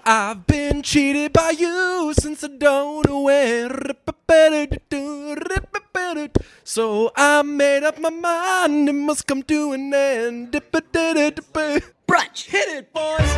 I've been cheated by you since I don't know where. So I made up my mind, it must come to an end. Brunch. Hit it, boys.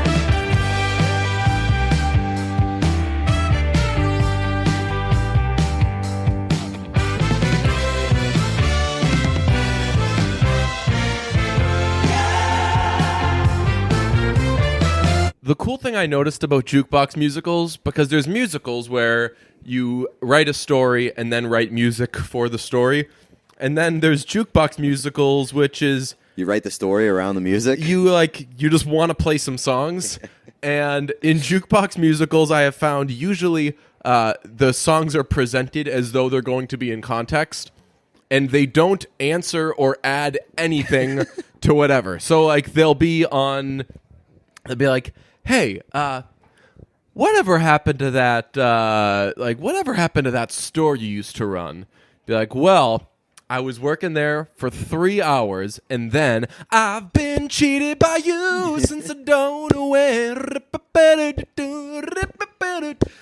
The cool thing I noticed about jukebox musicals, because there's musicals where you write a story and then write music for the story, and then there's jukebox musicals, which is you write the story around the music. You just want to play some songs, and in jukebox musicals, I have found usually the songs are presented as though they're going to be in context, and they don't answer or add anything to whatever. So like they'll be like, hey, whatever happened to that? Whatever happened to that store you used to run? Be like, well, I was working there for 3 hours, and then I've been cheated by you since I don't know where.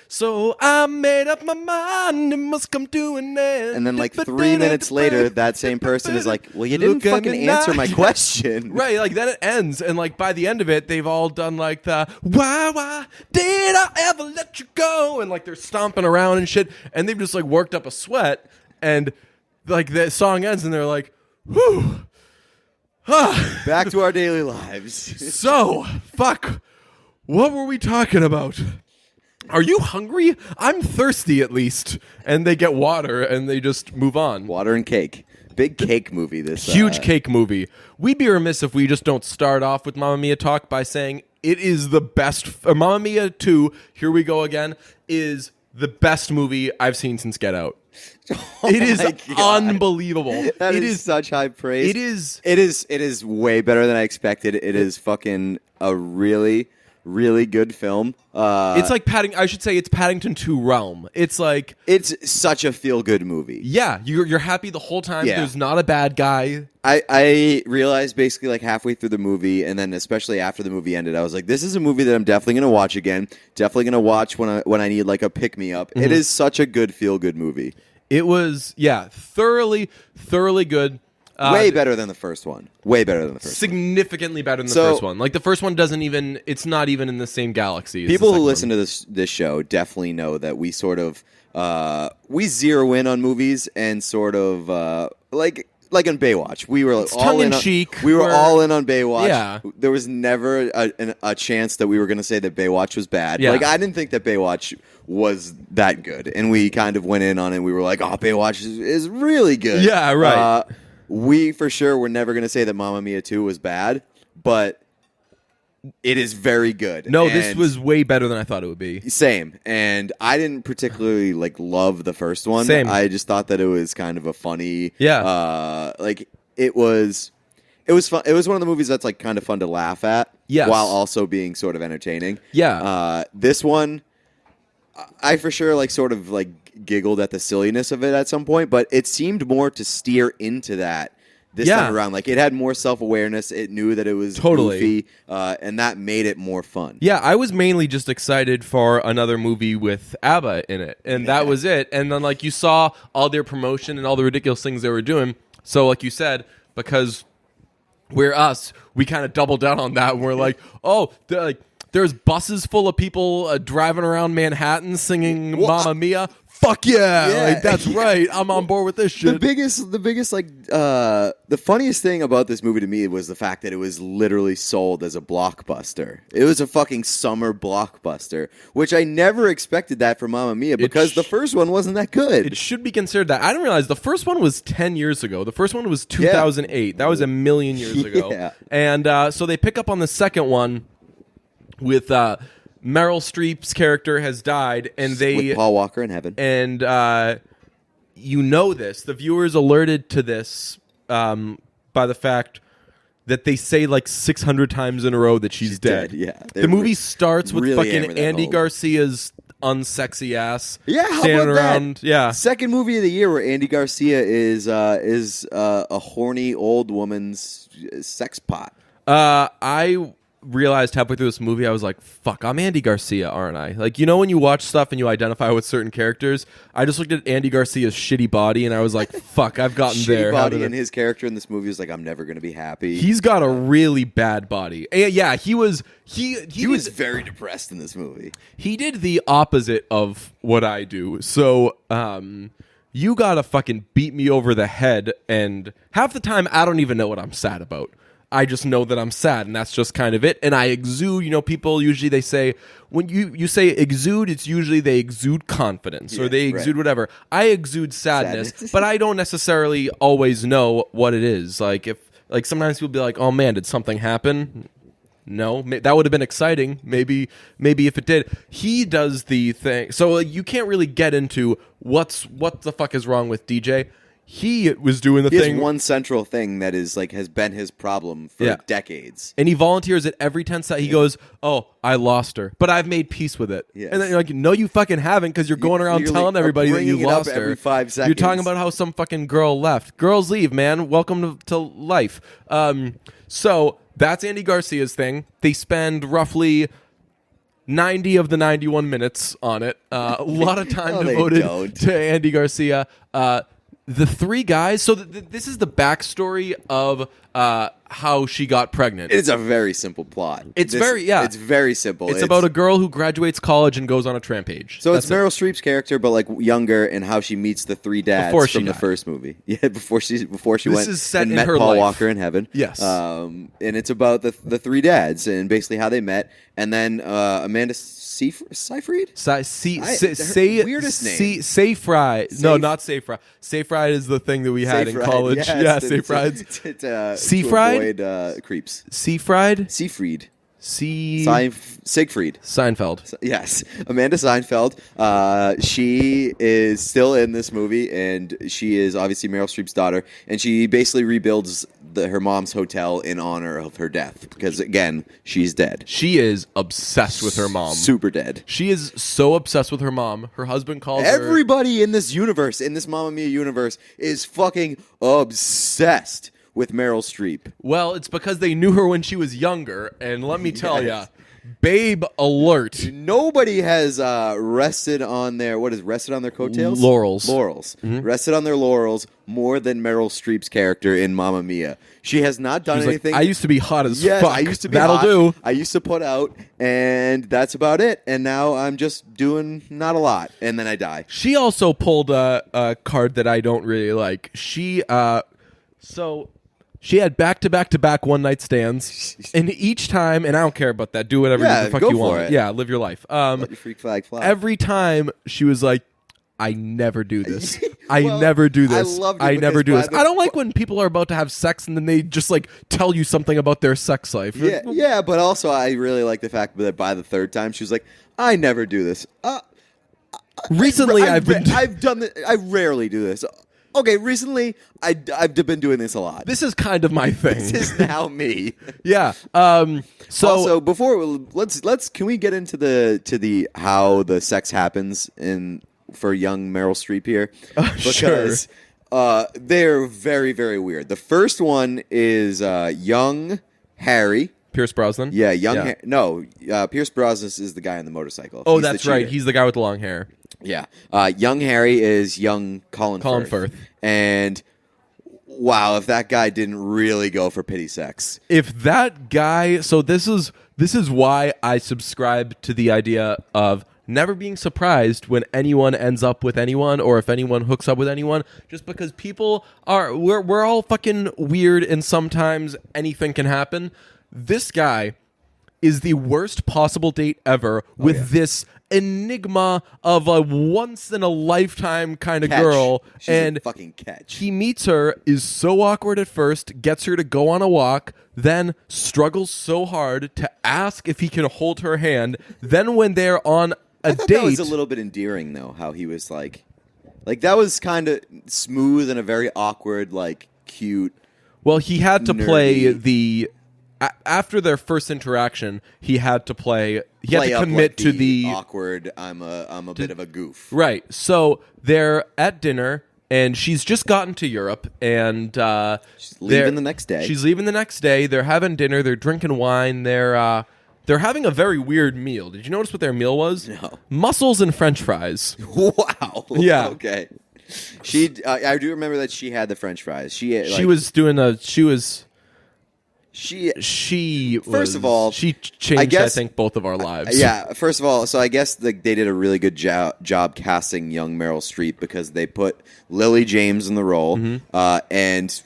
So I made up my mind, it must come to an end. And then like 3 minutes later, that same person is like, well, you didn't fucking answer my question. Right, like then it ends, and like by the end of it, they've all done like the, why did I ever let you go? And like they're stomping around and shit, and they've just like worked up a sweat, and like the song ends, and they're like, whew. Back to our daily lives. So, fuck, what were we talking about? Are you hungry? I'm thirsty, at least. And they get water, and they just move on. Water and cake. Big cake movie. This huge cake movie. We'd be remiss if we just don't start off with Mamma Mia talk by saying it is the best. Mamma Mia 2, here we go again, is the best movie I've seen since Get Out. Oh it is unbelievable. That it is such high praise. It is. It is way better than I expected. It is fucking a really, really good film. It's like I should say it's Paddington 2 realm. It's like it's such a feel good movie. Yeah, you're happy the whole time. Yeah. There's not a bad guy. I realized basically like halfway through the movie, and then especially after the movie ended, I was like, this is a movie that I'm definitely going to watch again. Definitely going to watch when I need like a pick me up. Mm-hmm. It is such a good feel good movie. It was thoroughly good. Way better than the first one. Way better than the first one. Significantly better than the first one. Like the first one it's not even in the same galaxy as people who listen to this show definitely know that we sort of we zero in on movies and sort of like in Baywatch. We were all in cheek. We were all in on Baywatch. Yeah. There was never a chance that we were going to say that Baywatch was bad. Yeah. Like I didn't think that Baywatch was that good, and we kind of went in on it. We were like, "Oh, Baywatch is really good." Yeah, right. We for sure were never going to say that Mamma Mia 2 was bad, but it is very good. No, this was way better than I thought it would be. Same. And I didn't particularly love the first one. Same. I just thought that it was kind of a funny it was fun. It was one of the movies that's like kind of fun to laugh at while also being sort of entertaining. Yeah. This one I for sure sort of giggled at the silliness of it at some point, but it seemed more to steer into that this time around. Like it had more self-awareness. It knew that it was goofy, and that made it more fun. Yeah, I was mainly just excited for another movie with ABBA in it, and that was it. And then you saw all their promotion and all the ridiculous things they were doing. So like you said, because we're us, we kind of doubled down on that, and we're like, oh, there's buses full of people driving around Manhattan singing Mamma Mia. Fuck yeah. That's right. I'm on board with this shit. The biggest, the funniest thing about this movie to me was the fact that it was literally sold as a blockbuster. It was a fucking summer blockbuster, which I never expected that for Mamma Mia because the first one wasn't that good. It should be considered that. I didn't realize the first one was 10 years ago. The first one was 2008. Yeah. That was a million years ago. Yeah. And so they pick up on the second one with Meryl Streep's character has died, and with Paul Walker in heaven, and this. The viewers alerted to this by the fact that they say 600 times in a row that she's dead. Yeah, the movie starts with really fucking Andy Garcia's unsexy ass. Yeah, how standing about around. That? Yeah, second movie of the year where Andy Garcia is a horny old woman's sex pot. realized halfway through this movie, I was like, fuck, I'm Andy Garcia, aren't I? Like, you know when you watch stuff and you identify with certain characters? I just looked at Andy Garcia's shitty body and I was like, fuck, I've gotten there. Shitty body, and his character in this movie is like, I'm never going to be happy. He's got a really bad body. And yeah, he was very depressed in this movie. He did the opposite of what I do. So, you gotta fucking beat me over the head, and half the time I don't even know what I'm sad about. I just know that I'm sad, and that's just kind of it. And I exude, people usually they say, when you say exude, it's usually they exude confidence or they exude whatever. I exude sadness, but I don't necessarily always know what it is. Like sometimes people be like, oh man, did something happen? No, that would have been exciting. Maybe if it did. He does the thing. So you can't really get into what the fuck is wrong with DJ. He was doing the thing. He has one central thing that is has been his problem for decades. And he volunteers at every 10 seconds. He goes, oh, I lost her, but I've made peace with it. Yes. And then you're like, no, you fucking haven't, because you're going around telling everybody that you lost her. Every 5 seconds. You're talking about how some fucking girl left. Girls leave, man. Welcome to life. So that's Andy Garcia's thing. They spend roughly 90 of the 91 minutes on it. A lot of time devoted to Andy Garcia. The three guys. So this is the backstory of how she got pregnant. It's a very simple plot. It's very simple. It's about a girl who graduates college and goes on a trampage. So it's Meryl Streep's character, but like younger, and how she meets the three dads from the first movie. Yeah, before she went and met Paul Walker in heaven. Yes. And it's about the three dads and basically how they met, and then Amanda Seyfried? Weirdest name. Seyfried. No, not Seyfried. Seyfried is the thing that we had in college. Yeah, Seyfried. Seyfried? Creeps. Seyfried? Siegfried. Seinfeld. Yes. Amanda Seinfeld. She is still in this movie, and she is obviously Meryl Streep's daughter, and she basically rebuilds her mom's hotel in honor of her death, because again, she's dead. She is obsessed with her mom. Super dead. She is so obsessed with her mom. Her husband calls her... Everybody in this universe, in this Mamma Mia universe, is fucking obsessed with Meryl Streep. Well, it's because they knew her when she was younger, and let me tell ya, babe alert. Nobody has rested on their coattails? Laurels. Mm-hmm. Rested on their laurels more than Meryl Streep's character in Mamma Mia. She has not done anything. Like, I used to be hot as fuck. I used to be hot. Do. I used to put out, and that's about it. And now I'm just doing not a lot, and then I die. She also pulled a card that I don't really like. She had back-to-back one-night stands, and each time, and I don't care about that, do whatever the fuck you want. It. Yeah, live your life. Let your freak flag fly. Every time, she was like, I never do this. I never do this. I never do this. I don't like when people are about to have sex, and then they just, tell you something about their sex life. Yeah, but also I really like the fact that by the third time, she was like, I never do this. Recently, I've done this. I rarely do this. Okay, recently I've been doing this a lot. This is kind of my thing. This is now me. Yeah. So also, before let's can we get into the how the sex happens for young Meryl Streep here? Because they're very, very weird. The first one is young Harry. Pierce Brosnan? Yeah, Pierce Brosnan is the guy on the motorcycle. Oh, that's right. He's the guy with the long hair. Yeah. Young Harry is young Colin Firth. And wow, if that guy didn't really go for pity sex. If that guy... So this is why I subscribe to the idea of never being surprised when anyone ends up with anyone, or if anyone hooks up with anyone, just because people are... We're all fucking weird, and sometimes anything can happen. This guy is the worst possible date ever with this enigma of a once-in-a-lifetime kind of girl. She's a fucking catch. He meets her, is so awkward at first, gets her to go on a walk, then struggles so hard to ask if he can hold her hand. Then when they're on a date... that was a little bit endearing, though, how he was like that was kind of smooth and a very awkward, cute... Well, he had to nerdy. play the... After their first interaction, he had to play. He had to commit to the awkward. I'm a bit of a goof. Right. So they're at dinner, and she's just gotten to Europe, and she's leaving the next day. She's leaving the next day. They're having dinner. They're drinking wine. They're having a very weird meal. Did you notice what their meal was? No. Mussels and French fries. Wow. Yeah. Okay. I do remember that she had the French fries. She first of all, she changed, I think, both of our lives. Yeah, first of all, so I guess they did a really good job casting young Meryl Streep because they put Lily James in the role, and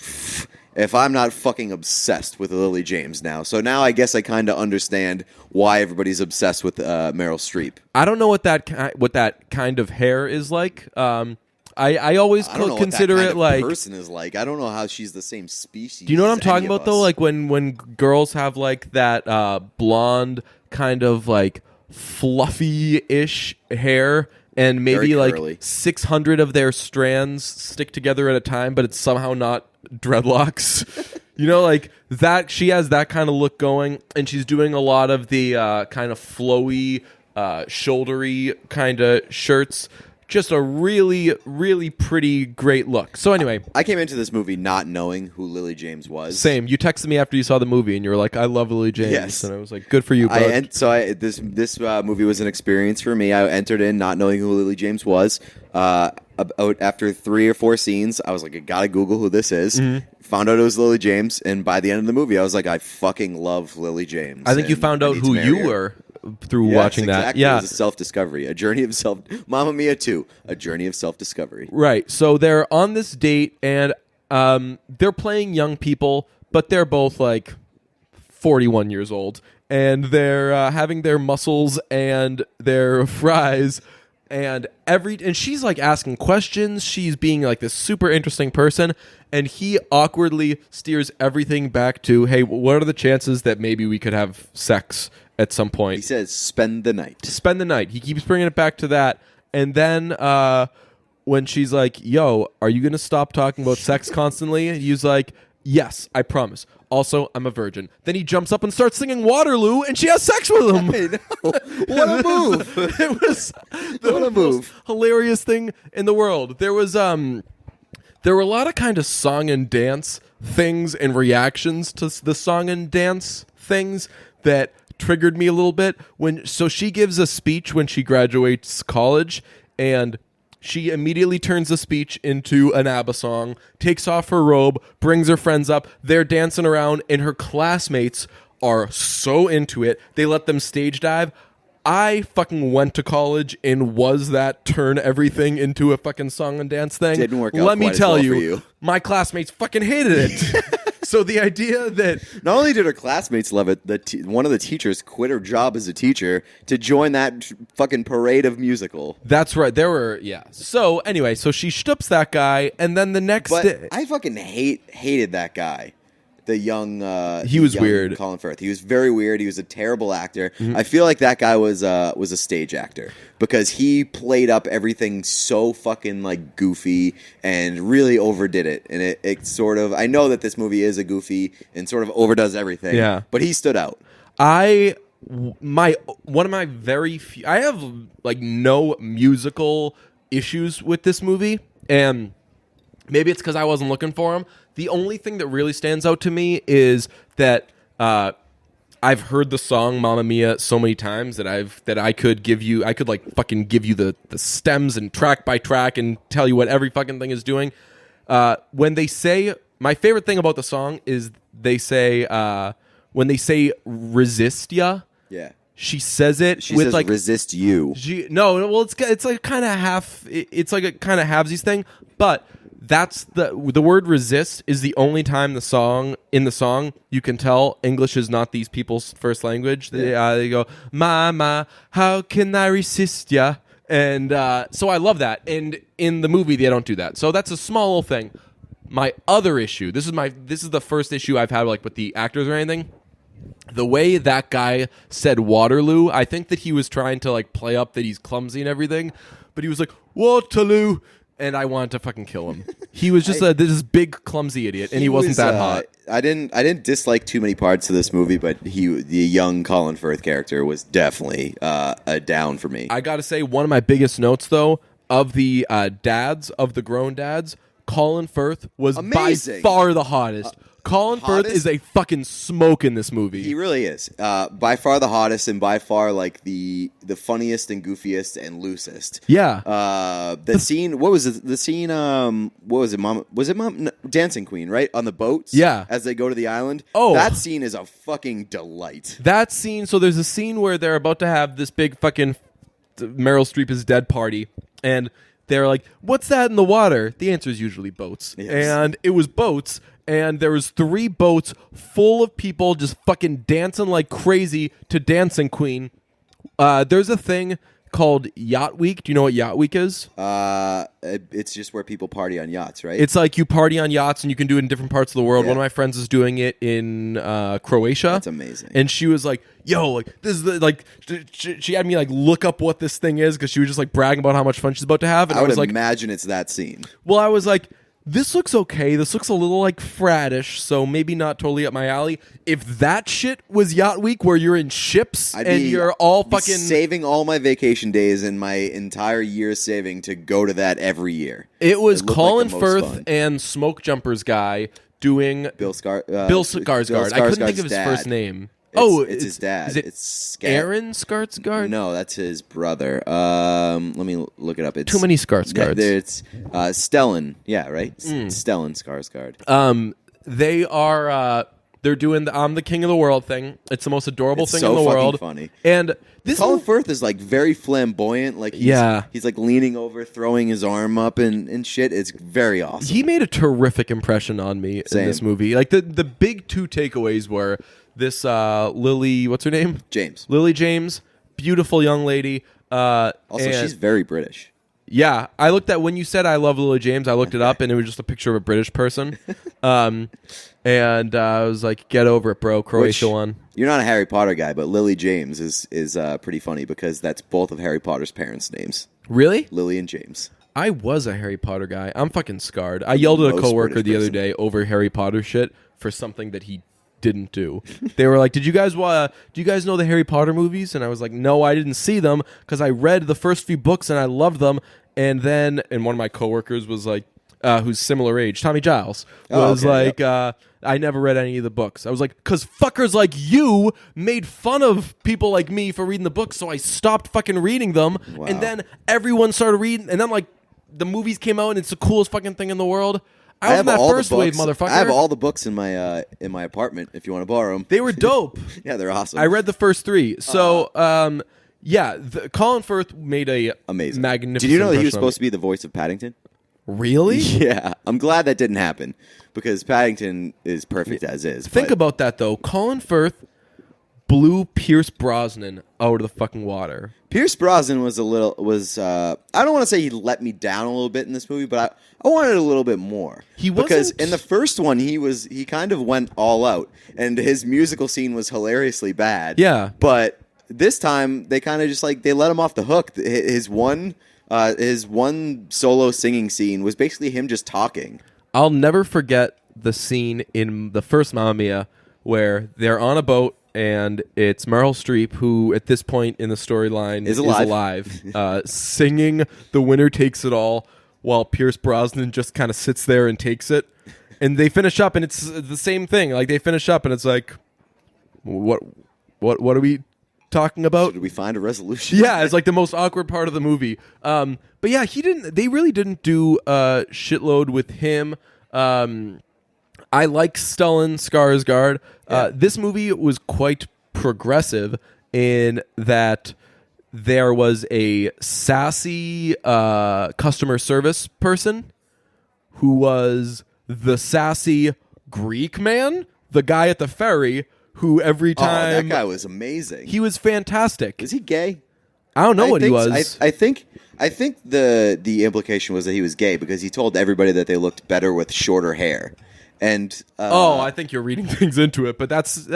if I'm not fucking obsessed with Lily James now, so now I guess I kind of understand why everybody's obsessed with Meryl Streep. I don't know what that kind of hair is like. I always consider it like person is like. I don't know how she's the same species. Do you know what I'm talking about though? Like when girls have like that blonde kind of like fluffy-ish hair, and maybe like 600 of their strands stick together at a time, but it's somehow not dreadlocks. You know, like that. She has that kind of look going, and she's doing a lot of the kind of flowy, shouldery kind of shirts. Just a really, really pretty, great look. So anyway, I came into this movie not knowing who Lily James was. Same. You texted me after you saw the movie, and you were like, "I love Lily James," yes. And I was like, "Good for you, bud." This movie was an experience for me. I entered in not knowing who Lily James was. After 3 or 4 scenes, I was like, "I gotta Google who this is." Found out it was Lily James, and by the end of the movie, I was like, "I fucking love Lily James." I think you found out who you were through watching that. Yeah, it was a self-discovery, a journey of Mamma Mia 2, a journey of self-discovery. Right. So they're on this date, and they're playing young people, but they're both like 41 years old, and they're having their mussels and their fries, and she's like asking questions. She's being like this super interesting person, and he awkwardly steers everything back to, "Hey, what are the chances that maybe we could have sex at some point?" He says, "Spend the night." Spend the night. He keeps bringing it back to that. And then when she's like, "Yo, are you going to stop talking about sex constantly?" He's like, "Yes, I promise. Also, I'm a virgin." Then he jumps up and starts singing Waterloo, and she has sex with him. I know. What a move. It was the most hilarious thing in the world. There were a lot of kind of song and dance things and reactions to the song and dance things that triggered me a little bit. So she gives a speech when she graduates college, and she immediately turns the speech into an ABBA song, takes off her robe, brings her friends up. They're dancing around, and her classmates are so into it. They let them stage dive. I fucking went to college and was that turn everything into a fucking song and dance thing. Didn't work out. Let me tell well you, my classmates fucking hated it. So the idea that not only did her classmates love it, one of the teachers quit her job as a teacher to join that fucking parade of musical. That's right. So anyway, so she stoops that guy, and then the next day, I fucking hated that guy. The young, he was weird. Colin Firth. He was very weird. He was a terrible actor. I feel like that guy was a stage actor because he played up everything so fucking like goofy and really overdid it. And it sort of, I know that this movie is a goofy and sort of overdoes everything. Yeah, but he stood out. I have like no musical issues with this movie, and maybe it's because I wasn't looking for them. The only thing that really stands out to me is that I've heard the song Mamma Mia so many times that I could like fucking give you the stems and track by track and tell you what every fucking thing is doing. When they say, my favorite thing about the song is they say when they say resist ya. Yeah. She says it she with says, like resist you. It's like kind of half. It's like a kind of halvesies thing, but that's the word resist is the only time in the song you can tell English is not these people's first language. They go, "Mama, how can I resist ya?" And so I love that. And in the movie they don't do that. So that's a small little thing. My other issue. This is the first issue I've had like with the actors or anything. The way that guy said Waterloo, I think that he was trying to like play up that he's clumsy and everything, but he was like Waterloo, and I wanted to fucking kill him. He was just this big clumsy idiot, and he wasn't that hot. I didn't dislike too many parts of this movie, but the young Colin Firth character was definitely a down for me. I gotta say, one of my biggest notes though, of the dads, of the grown dads, Colin Firth was amazing. By far the hottest. Colin Firth is a fucking smoke in this movie. He really is. By far the hottest and by far like the funniest and goofiest and loosest. Yeah. The scene, what was it? The scene, what was it, Mom? Was it Mom? No, Dancing Queen, right? On the boats? Yeah. As they go to the island? Oh. That scene is a fucking delight. That scene, so there's a scene where they're about to have this big fucking Meryl Streep is dead party, and they're like, what's that in the water? The answer is usually boats. Yes. And it was boats. And there was 3 boats full of people just fucking dancing like crazy to Dancing Queen. There's a thing called Yacht Week. Do you know what Yacht Week is? It's just where people party on yachts, right? It's like you party on yachts and you can do it in different parts of the world. Yeah. One of my friends is doing it in Croatia. That's amazing. And she was like, yo, like this is the, like she had me like look up what this thing is because she was just like bragging about how much fun she's about to have. And I would was like, imagine it's that scene. Well, I was like, this looks okay. This looks a little like fratish, so maybe not totally up my alley. If that shit was Yacht Week, where you're in ships you're all fucking saving all my vacation days and my entire year's saving to go to that every year. It was Colin Firth and Smoke Jumpers guy doing Bill Skarsgård. I couldn't think of his first name. It's his dad. Is it Aaron Skarsgård? No, that's his brother. Let me look it up. It's too many Skarsgårds. It's Stellan. Yeah, right. Stellan Skarsgård. They are. They're doing the "I'm the King of the World" thing. It's the most adorable thing in the world. Funny. And this Colin Firth is like very flamboyant. Like he's like leaning over, throwing his arm up and shit. It's very awesome. He made a terrific impression on me in this movie. Like the big 2 takeaways were this Lily, what's her name? James. Lily James, beautiful young lady. Also, she's very British. Yeah, I looked at when you said I love Lily James. I looked it up, and it was just a picture of a British person. And I was like, "Get over it, bro." Croatia won. You're not a Harry Potter guy, but Lily James is pretty funny because that's both of Harry Potter's parents' names. Really? Lily and James. I was a Harry Potter guy. I'm fucking scarred. I yelled at a coworker the other day over Harry Potter shit for something that he didn't do. They were like, do you guys know the Harry Potter movies? And I was like, no, I didn't see them because I read the first few books and I loved them. And one of my coworkers was like, who's similar age, Tommy Giles, was I never read any of the books. I was like, because fuckers like you made fun of people like me for reading the books, so I stopped fucking reading them. Wow. And then everyone started reading, and then like the movies came out and it's the coolest fucking thing in the world. I was in that first wave, motherfucker. I have all the books in my apartment if you want to borrow them. They were dope. Yeah, they're awesome. I read the first 3. So, Colin Firth made a amazing, magnificent. Did you know that he was supposed to be the voice of Paddington? Really? Yeah. I'm glad that didn't happen because Paddington is perfect as is. Think about that, though. Colin Firth blew Pierce Brosnan out of the fucking water. Pierce Brosnan was I don't want to say he let me down a little bit in this movie, but I wanted a little bit more. Because in the first one he kind of went all out and his musical scene was hilariously bad. Yeah. But this time they kind of just like they let him off the hook. His one solo singing scene was basically him just talking. I'll never forget the scene in the first Mamma Mia where they're on a boat and it's Meryl Streep, who at this point in the storyline is alive singing "The Winner Takes It All" while Pierce Brosnan just kind of sits there and takes it. And they finish up and it's the same thing. Like they finish up and it's like, what are we talking about? So did we find a resolution? Yeah, it's like the most awkward part of the movie. But yeah, they really didn't do a shitload with him. I like Stellan Skarsgård. This movie was quite progressive in that there was a sassy customer service person who was the sassy Greek man, the guy at the ferry who every time... that guy was amazing. He was fantastic. Is he gay? I don't know what he was. I think the implication was that he was gay because he told everybody that they looked better with shorter hair. And I think you're reading things into it, but that's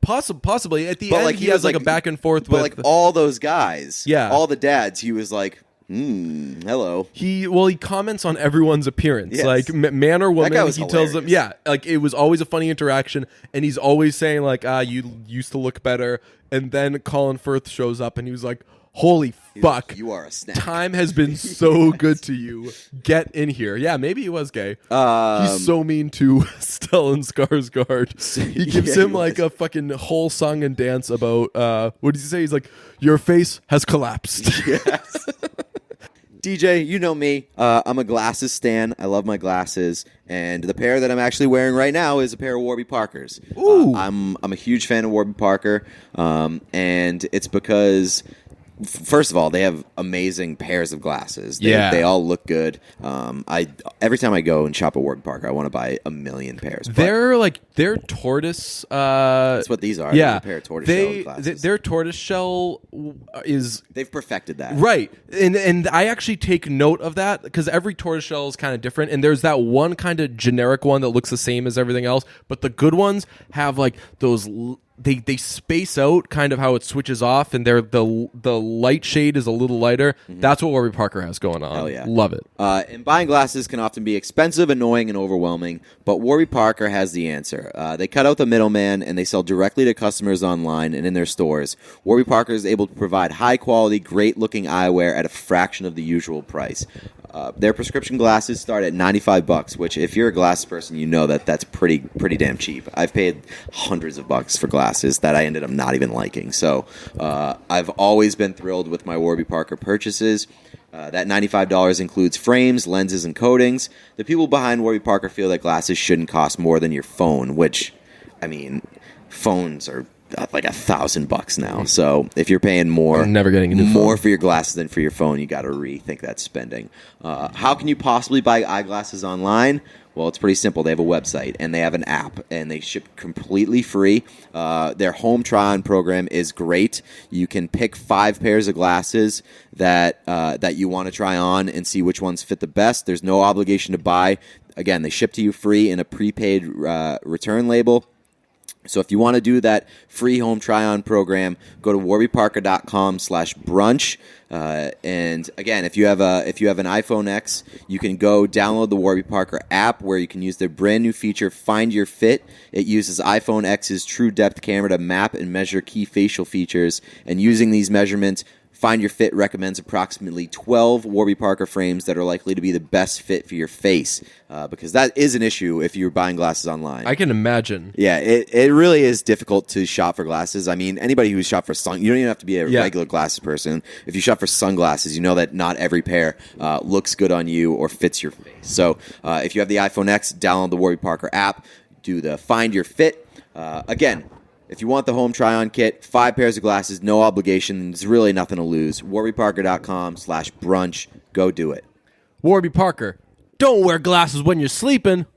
possibly at the end. Like, he has like a back and forth with like all those guys. Yeah, all the dads. He was like, hello. He comments on everyone's appearance, yes. Like man or woman. He hilarious. Tells them, yeah, like it was always a funny interaction, and he's always saying like, you used to look better. And then Colin Firth shows up, and he was like, Holy fuck. You are a snack. Time has been so good to you. Get in here. Yeah, maybe he was gay. He's so mean to Stellan Skarsgård. He gives him like a fucking whole song and dance about, what does he say? He's like, your face has collapsed. Yes. DJ, you know me. I'm a glasses stan. I love my glasses. And the pair that I'm actually wearing right now is a pair of Warby Parkers. Ooh. I'm a huge fan of Warby Parker. And it's because... First of all, they have amazing pairs of glasses. They all look good. Every time I go and shop at Warby Parker, I want to buy a million pairs. They're tortoise. That's what these are. Yeah, they're a pair of tortoise glasses. Their tortoise shell is they've perfected that, right? And I actually take note of that because every tortoise shell is kind of different, and there's that one kind of generic one that looks the same as everything else, but the good ones have like those. They space out kind of how it switches off, and the light shade is a little lighter. Mm-hmm. That's what Warby Parker has going on. Hell yeah. Love it. And buying glasses can often be expensive, annoying, and overwhelming, but Warby Parker has the answer. They cut out the middleman, and they sell directly to customers online and in their stores. Warby Parker is able to provide high-quality, great-looking eyewear at a fraction of the usual price. Their prescription glasses start at $95, which if you're a glasses person, you know that's pretty damn cheap. I've paid hundreds of bucks for glasses that I ended up not even liking. So I've always been thrilled with my Warby Parker purchases. That $95 includes frames, lenses, and coatings. The people behind Warby Parker feel that glasses shouldn't cost more than your phone, which, I mean, phones are like $1,000 now. So if you're paying more, I'm never getting a new more phone. for your glasses than for your phone, you got to rethink that spending. How can you possibly buy eyeglasses online? Well, it's pretty simple. They have a website and they have an app, and they ship completely free. Their home try-on program is great. You can pick 5 pairs of glasses that you want to try on and see which ones fit the best. There's no obligation to buy. Again, they ship to you free in a prepaid return label. So if you want to do that free home try-on program, go to warbyparker.com/brunch. And again, if you have an iPhone X, you can go download the Warby Parker app where you can use their brand new feature, Find Your Fit. It uses iPhone X's true depth camera to map and measure key facial features. And using these measurements, Find Your Fit recommends approximately 12 Warby Parker frames that are likely to be the best fit for your face, because that is an issue if you're buying glasses online. I can imagine. Yeah, it really is difficult to shop for glasses. I mean, anybody who's shopped for you don't even have to be a regular glasses person. If you shop for sunglasses, you know that not every pair looks good on you or fits your face. So if you have the iPhone X, download the Warby Parker app, do the Find Your Fit. Again, if you want the home try-on kit, 5 pairs of glasses, no obligation. There's really nothing to lose. warbyparker.com/brunch. Go do it. Warby Parker, don't wear glasses when you're sleeping.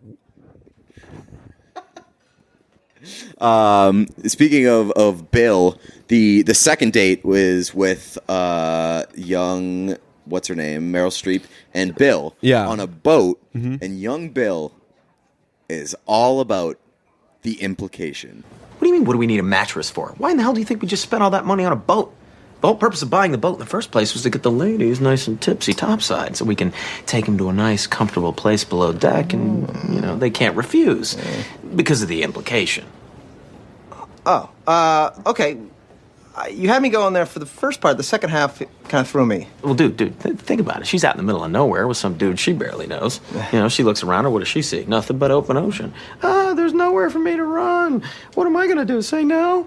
Speaking of Bill, the second date was with young, what's her name, Meryl Streep, and Bill on a boat, and young Bill is all about the implication. What do you mean, what do we need a mattress for? Why in the hell do you think we just spent all that money on a boat? The whole purpose of buying the boat in the first place was to get the ladies nice and tipsy topside so we can take them to a nice, comfortable place below deck and, they can't refuse because of the implication. Oh, okay. You had me going there for the first part. The second half kind of threw me. Well, dude, think about it. She's out in the middle of nowhere with some dude she barely knows. She looks around her. What does she see? Nothing but open ocean. There's nowhere for me to run. What am I going to do? Say no?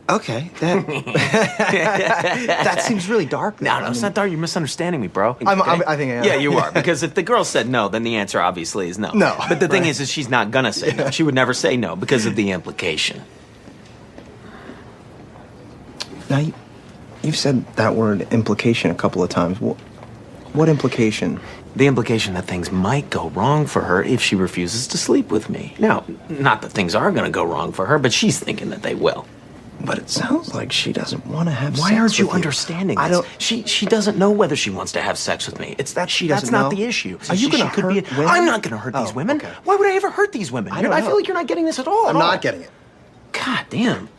Okay, that seems really dark. No, it's not dark. You're misunderstanding me, bro. I think I am. Yeah, you are. Because if the girl said no, then the answer obviously is no. No. But the thing is she's not going to say no. She would never say no because of the implication. Now, you've said that word implication a couple of times. What implication? The implication that things might go wrong for her if she refuses to sleep with me. Now, not that things are going to go wrong for her, but she's thinking that they will. But it sounds like she doesn't want to have sex Why aren't with you understanding this? She doesn't know whether she wants to have sex with me. It's that she doesn't know. That's not the issue. Are you going to hurt women? I'm not going to hurt these women. Okay. Why would I ever hurt these women? I feel like you're not getting this at all. I'm not getting it. God damn.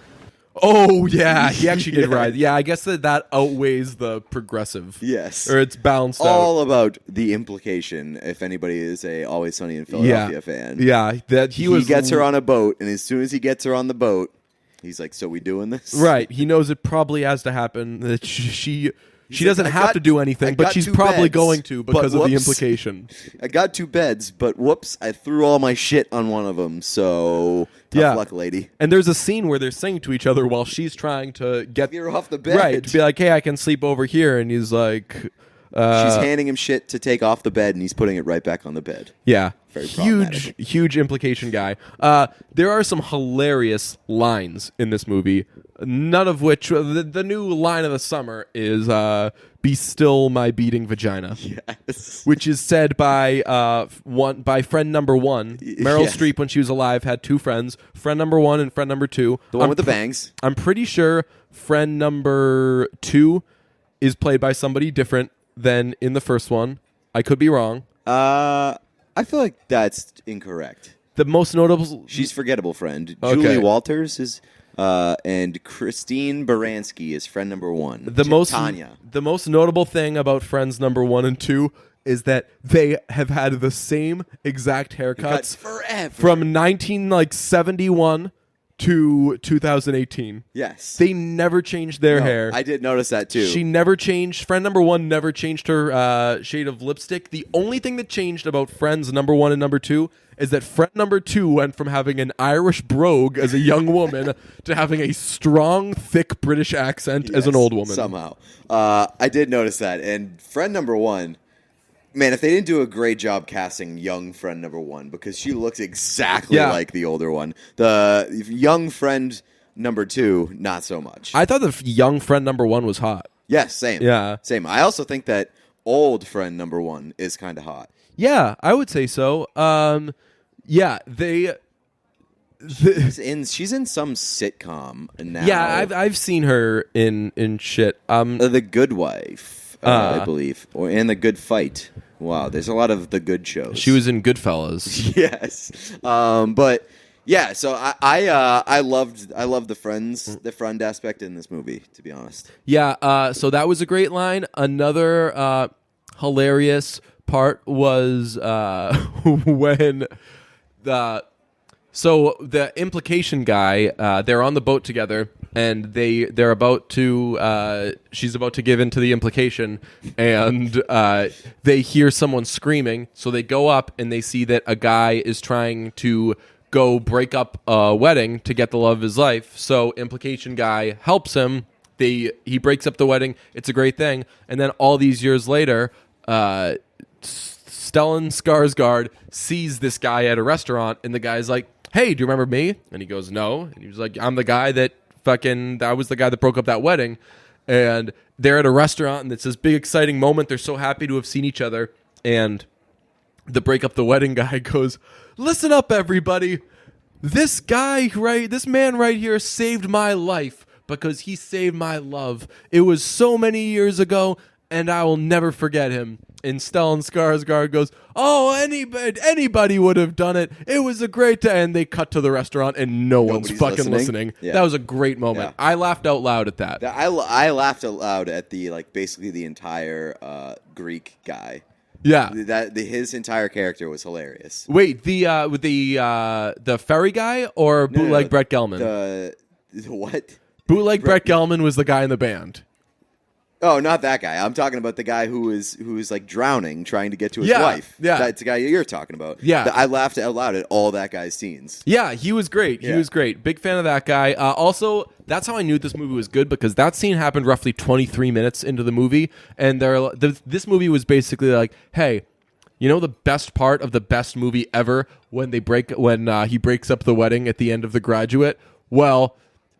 Oh, yeah, he actually did right. Yeah, I guess that outweighs the progressive. Yes. Or it's balanced all out. about the implication, if anybody is a Always Sunny in Philadelphia fan. Yeah, that he gets her on a boat, and as soon as he gets her on the boat, He's like, so we doing this? Right. He knows it probably has to happen. That she doesn't like, have to do anything, but she's probably beds, going to because of the whoops. implication. I got 2 beds, but whoops, I threw all my shit on one of them. So tough luck, lady. And there's a scene where they're saying to each other while she's trying to get her off the bed. Right. To be like, hey, I can sleep over here. And he's like... she's handing him shit to take off the bed, and he's putting it right back on the bed. Yeah. Very huge implication guy. There are some hilarious lines in this movie, none of which... The new line of the summer is, be still my beating vagina. Yes. Which is said by friend number 1. Meryl Streep, when she was alive, had 2 friends. Friend number 1 and friend number 2. The one with the bangs. I'm pretty sure friend number 2 is played by somebody different than in the first one. I could be wrong. I feel like that's incorrect. The most notable... She's forgettable friend. Okay. Julie Walters is... and Christine Baranski is friend number 1. Tanya. The most notable thing about friends number 1 and 2 is that they have had the same exact haircuts forever. From 1971 to 2018. Yes. They never changed their hair. I did notice that too. She never changed. Friend number 1 never changed her shade of lipstick. The only thing that changed about friends number 1 and number 2 is that friend number 2 went from having an Irish brogue as a young woman to having a strong, thick British accent as an old woman. Somehow. I did notice that. And friend number 1, man, if they didn't do a great job casting young friend number 1, because she looks exactly like the older one. The young friend number 2, not so much. I thought the young friend number 1 was hot. Yes, same. Yeah. Same. I also think that old friend number 1 is kind of hot. Yeah, I would say so. Yeah, she's in some sitcom now. Yeah, I've seen her in shit. The Good Wife, I believe, and The Good Fight. Wow, there's a lot of the good shows. She was in Goodfellas. Yes, but yeah. So I loved the friend aspect in this movie. To be honest. Yeah. So that was a great line. Another hilarious part was when the implication guy, they're on the boat together, and they're about to she's about to give in to the implication, and they hear someone screaming, so they go up and they see that a guy is trying to go break up a wedding to get the love of his life. So implication guy helps him. He breaks up the wedding. It's a great thing. And then all these years later, Stellan Skarsgård sees this guy at a restaurant, and the guy's like, hey, do you remember me? And he goes, no. And he was like, I'm the guy that was the guy that broke up that wedding. And they're at a restaurant, and it's this big exciting moment. They're so happy to have seen each other. And the break up the wedding guy goes, listen up, everybody. This man right here saved my life because he saved my love. It was so many years ago, and I will never forget him. And Stellan Skarsgård goes, oh, anybody would have done it. It was a great day. And they cut to the restaurant, and nobody's fucking listening. Yeah. That was a great moment. Yeah. I laughed out loud at that. I laughed out loud at basically the entire Greek guy. Yeah, his entire character was hilarious. Wait, the ferry guy or bootleg Brett Gelman? The what? Bootleg Brett Gelman was the guy in the band. Oh, not that guy. I'm talking about the guy who is like drowning, trying to get to his wife. Yeah, that's the guy you're talking about. Yeah, I laughed out loud at all that guy's scenes. Yeah, he was great. He was great. Big fan of that guy. Also, that's how I knew this movie was good, because that scene happened roughly 23 minutes into the movie, and this movie was basically like, hey, you know the best part of the best movie ever when he breaks up the wedding at the end of The Graduate? Well,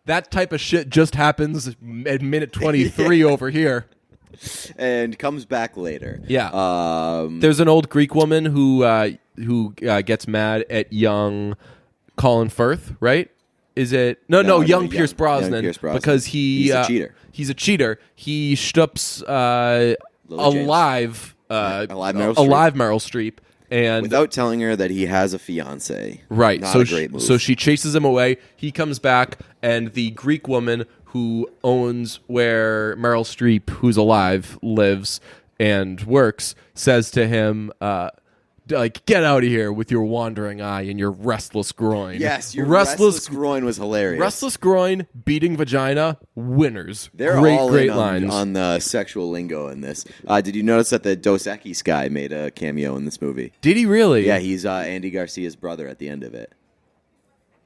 that type of shit just happens at minute 23 over here. And comes back later. Yeah. There's an old Greek woman who gets mad at young Colin Firth, right? Is it? No, young Pierce Brosnan. Because he's a cheater. He's a cheater. He shtups alive Meryl Streep. And without telling her that he has a fiance. Right. Not a great move. So she chases him away. He comes back, and the Greek woman who owns where Meryl Streep, who's alive, lives and works, says to him, like, get out of here with your wandering eye and your restless groin. Yes, your restless groin was hilarious. Restless groin, beating vagina, winners. They're great, all great in lines. on the sexual lingo in this. Did you notice that the Dos Equis guy made a cameo in this movie? Did he really? Yeah, he's Andy Garcia's brother at the end of it.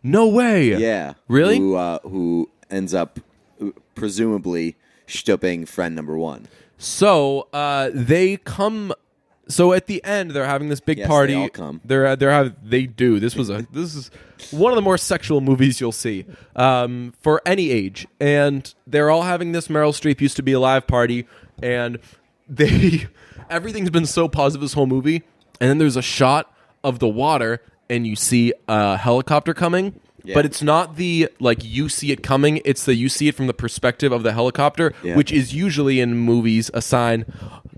No way. Yeah. Really? Who ends up presumably stooping friend number one. So they come. So at the end, they're having this big party. They all come. They do. This is one of the more sexual movies you'll see for any age, and they're all having this Meryl Streep used to be alive party, and everything's been so positive this whole movie, and then there's a shot of the water, and you see a helicopter coming. Yeah. But it's not the, like, you see it coming. It's the you see it from the perspective of the helicopter, which is usually in movies a sign,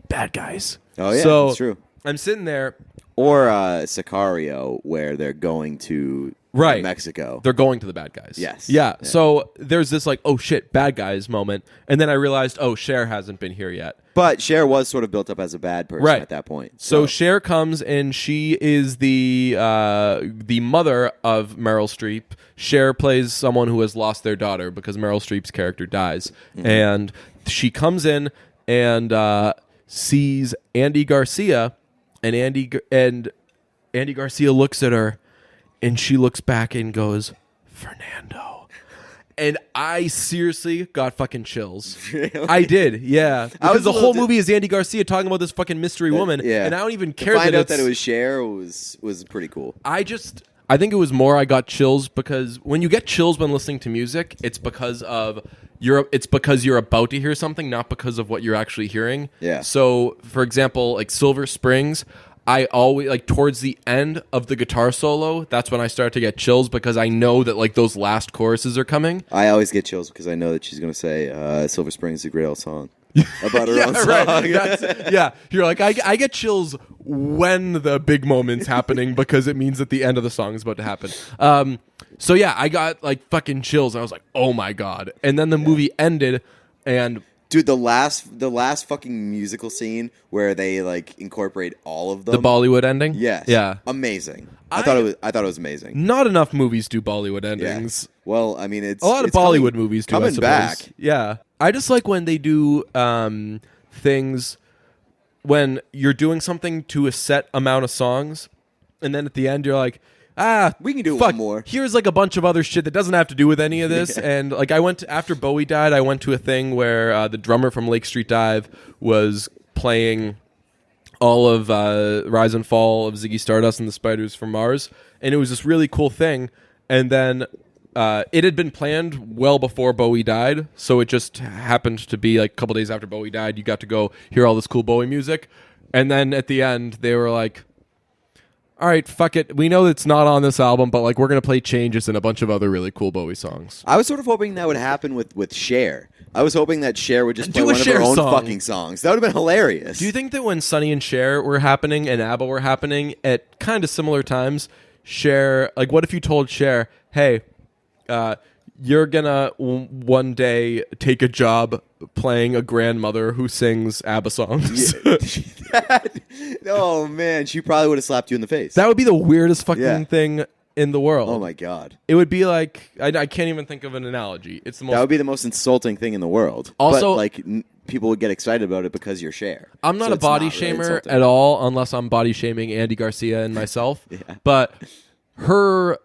bad guys. Oh, yeah, so that's true. I'm sitting there. Or Sicario, where they're going to Mexico. They're going to the bad guys. Yes. Yeah. So there's this, like, oh, shit, bad guys moment. And then I realized, oh, Cher hasn't been here yet. But Cher was sort of built up as a bad person at that point. So Cher comes, and she is the mother of Meryl Streep. Cher plays someone who has lost their daughter because Meryl Streep's character dies. Mm-hmm. And she comes in and sees Andy Garcia, and Andy Garcia looks at her, and she looks back and goes, Fernando. And I seriously got fucking chills. Really? I did, yeah. Because the whole movie is Andy Garcia talking about this fucking mystery woman, and I don't even care to find out that it was Cher was pretty cool. I think it was more I got chills because when you get chills when listening to music, it's because you're about to hear something, not because of what you're actually hearing. Yeah. So, for example, like Silver Springs, I always, like, towards the end of the guitar solo, that's when I start to get chills because I know that, like, those last choruses are coming. I always get chills because I know that she's going to say Silver Springs is a great old song about her own song. Right. You're like, I get chills when the big moment's happening because it means that the end of the song is about to happen. So, yeah, I got, like, fucking chills. And I was like, oh, my God. And then the movie ended, and... Dude, the last fucking musical scene where they, like, incorporate all of them. The Bollywood ending? Yes. Yeah. Amazing. I thought it was amazing. Not enough movies do Bollywood endings. Yeah. Well, I mean, it's a lot of Bollywood movies do. Coming back. Yeah. I just like when they do things when you're doing something to a set amount of songs, and then at the end you're like, we can do one more. Here's like a bunch of other shit that doesn't have to do with any of this. And like after Bowie died, I went to a thing where the drummer from Lake Street Dive was playing all of Rise and Fall of Ziggy Stardust and the Spiders from Mars. And it was this really cool thing. And then it had been planned well before Bowie died. So it just happened to be like a couple days after Bowie died, you got to go hear all this cool Bowie music. And then at the end, they were like, all right, fuck it. We know it's not on this album, but like we're going to play Changes and a bunch of other really cool Bowie songs. I was sort of hoping that would happen with Cher. I was hoping that Cher would just play one of her own fucking songs. That would have been hilarious. Do you think that when Sonny and Cher were happening and ABBA were happening at kind of similar times, Cher, like what if you told Cher, hey, you're gonna one day take a job playing a grandmother who sings ABBA songs? Oh man, she probably would have slapped you in the face. That would be the weirdest fucking thing in the world. Oh my god, it would be like I can't even think of an analogy. It's the most. That would be the most insulting thing in the world. Also, but, like people would get excited about it because you're Cher. I'm not a body shamer at all, unless I'm body shaming Andy Garcia and myself. But her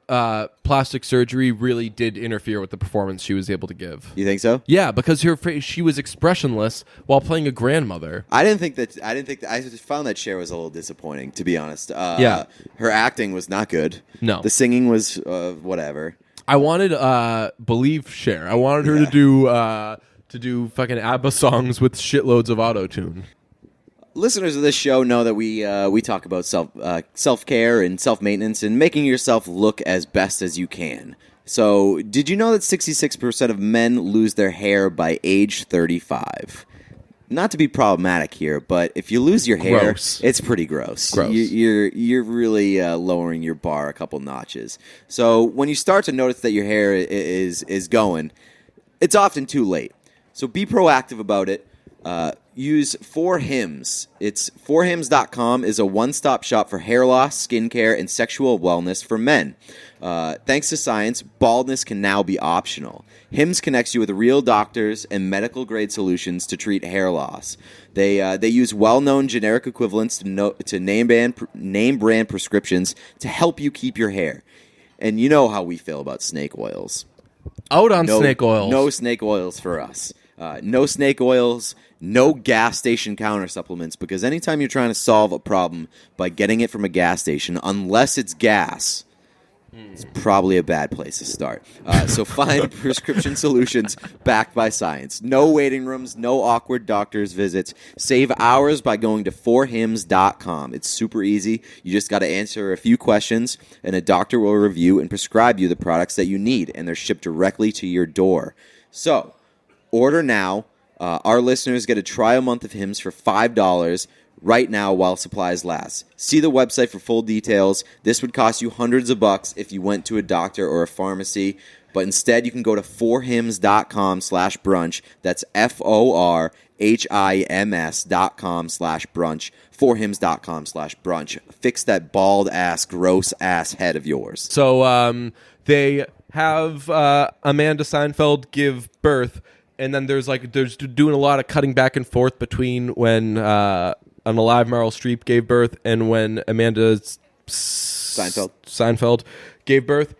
plastic surgery really did interfere with the performance she was able to give. You think so? Yeah, because she was expressionless while playing a grandmother. I just found that Cher was a little disappointing, to be honest. Yeah, her acting was not good. No, the singing was whatever. I wanted Believe Cher. I wanted her to do fucking ABBA songs with shitloads of auto-tune. Listeners of this show know that we talk about self-care and self-maintenance and making yourself look as best as you can. So, did you know that 66% of men lose their hair by age 35? Not to be problematic here, but if you lose your hair, it's pretty gross. You're really lowering your bar a couple notches. So, when you start to notice that your hair is going, it's often too late. So, be proactive about it. use 4Hims. It's 4Hims.com is a one-stop shop for hair loss, skincare, and sexual wellness for men. Thanks to science, baldness can now be optional. Hims connects you with real doctors and medical-grade solutions to treat hair loss. They use well-known generic equivalents to name brand prescriptions to help you keep your hair. And you know how we feel about snake oils. Out on snake oils. No snake oils for us. No snake oils, no gas station counter supplements, because anytime you're trying to solve a problem by getting it from a gas station, unless it's gas, it's probably a bad place to start. So find prescription solutions backed by science. No waiting rooms, no awkward doctor's visits. Save hours by going to 4hims.com. It's super easy. You just got to answer a few questions, and a doctor will review and prescribe you the products that you need, and they're shipped directly to your door. So order now. Our listeners get a trial month of Hims for $5 right now while supplies last. See the website for full details. This would cost you hundreds of bucks if you went to a doctor or a pharmacy, but instead you can go to 4hims.com/brunch. That's FORHIMS.com/brunch. 4hims.com/brunch. Fix that bald ass, gross ass head of yours. So they have Amanda Seinfeld give birth, and then there's doing a lot of cutting back and forth between when an alive Meryl Streep gave birth and when Amanda Seinfeld gave birth.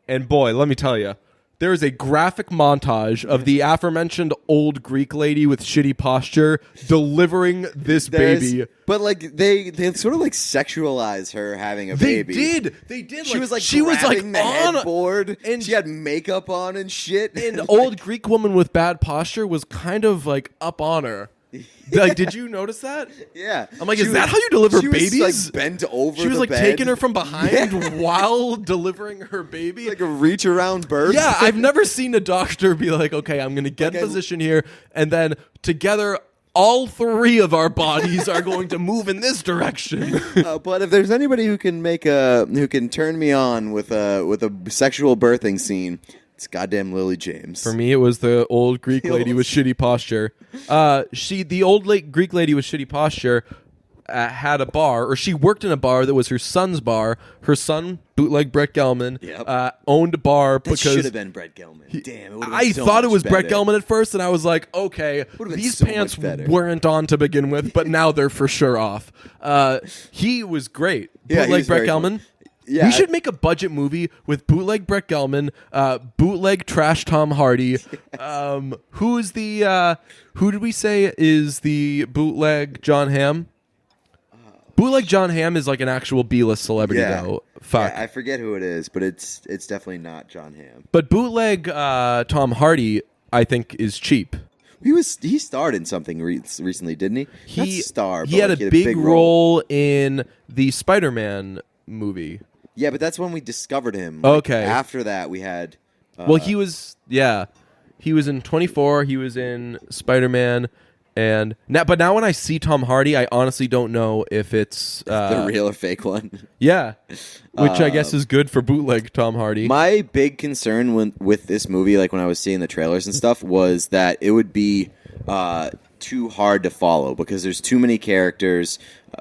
And boy, let me tell you, there is a graphic montage of the aforementioned old Greek lady with shitty posture delivering this baby. But like they sort of like sexualize her having a baby. They did. She was like on the headboard, and she had makeup on and shit. And old Greek woman with bad posture was kind of like up on her. Like, did you notice that? Yeah. I'm like, is that how you deliver babies? She was like bent over. She was the like bed. taking her from behind while delivering her baby. Like a reach around birth. Yeah, I've never seen a doctor be like, okay, I'm going to get in position here, and then together all three of our bodies are going to move in this direction. But if there's anybody who can turn me on with a sexual birthing scene, it's goddamn Lily James. For me, it was the old Greek lady with shitty posture. The old Greek lady with shitty posture had a bar, or she worked in a bar that was her son's bar. Her son, bootleg Brett Gelman, owned a bar that should have been Brett Gelman. Damn, I thought it was Brett Gelman at first, and I was like, okay, these pants weren't on to begin with, but now they're for sure off. He was great. Bootleg Brett Gelman. Yeah, we should make a budget movie with bootleg Brett Gelman, bootleg trash Tom Hardy. Who did we say is the bootleg John Hamm? Bootleg John Hamm is like an actual B-list celebrity, though. Fuck, yeah, I forget who it is, but it's definitely not John Hamm. But bootleg Tom Hardy, I think, is cheap. He starred in something recently, didn't he? He had a big role in the Spider-Man movie. Yeah, but that's when we discovered him. Okay. After that, we had. He was in 24. He was in Spider-Man, but now when I see Tom Hardy, I honestly don't know if it's the real or fake one. Yeah, which I guess is good for bootleg Tom Hardy. My big concern with this movie, like when I was seeing the trailers and stuff, was that it would be too hard to follow because there's too many characters.